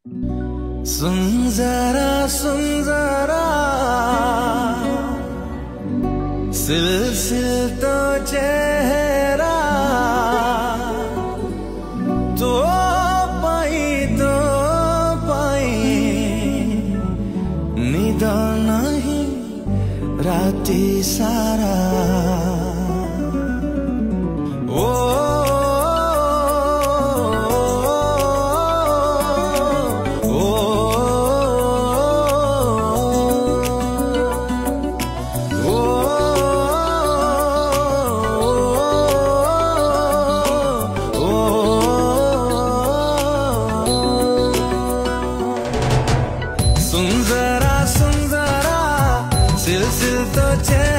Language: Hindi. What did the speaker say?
सुन जरा सिलसिल तो चेहरा तो पाई निद नहीं राती सारा ओ सुन जरा सिलसिल तो चेहरा